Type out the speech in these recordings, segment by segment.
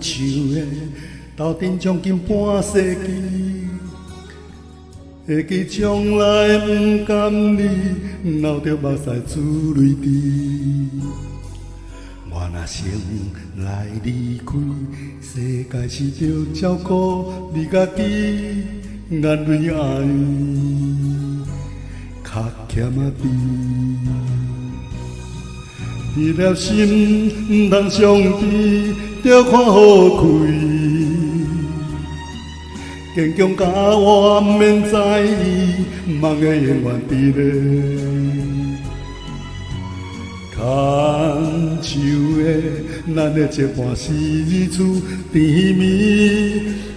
树的斗阵将近半世纪，会记将来不甘你，流着目屎珠泪滴。我若生来离开，世界是着照顾你家己，眼泪爱较欠仔滴。离了心不通伤悲，着看好开。坚强甲我不免在意，梦的永远伫咧。牵手的，咱的这段是厝甜蜜，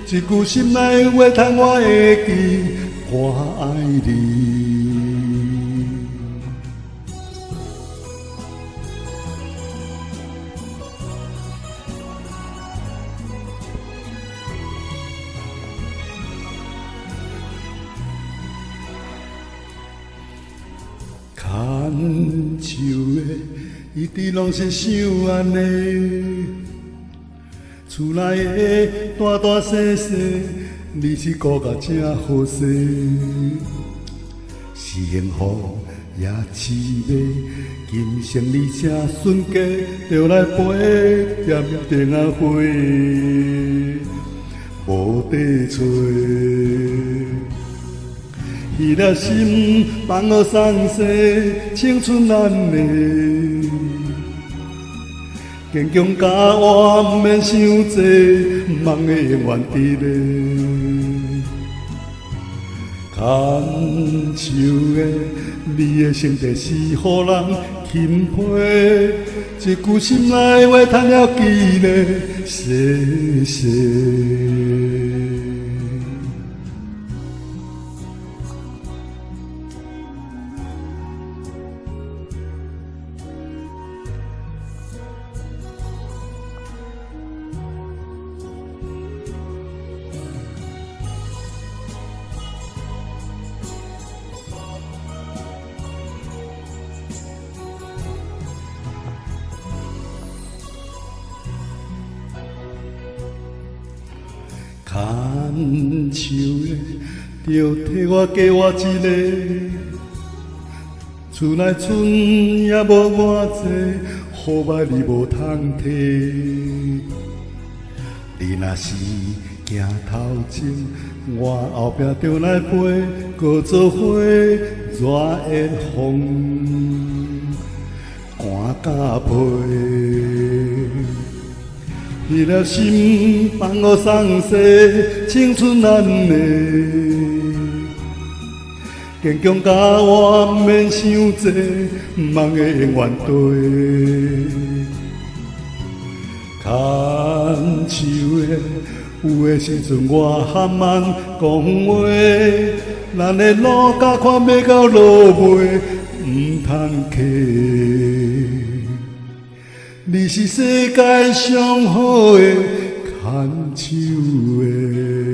一句心内话，叹我会记，我爱你。牵手的，一直拢是想安尼。厝内的大大细细，你是顾甲正好势。是幸福也滋味，今生你这瞬间就来陪，点点啊花，无地找。彼了心，放予送世，青春难的。坚强甲我不免想多，梦的永远伫咧。牵手的，你的心地是予人钦佩，一句心内话，叹了记咧，谢谢。牵手的，着替我加我一个。厝内剩也无偌济，好歹你无通摕。你若是行头前，我后壁着来陪，搁做伙热的风，寒甲被。离了心，放予送世，青春难的。坚强甲我不免想多，梦的永远对。牵手的，有的时阵我含慢讲话，咱的路甲看要到落尾，不通客。你是世界上好的牵手的。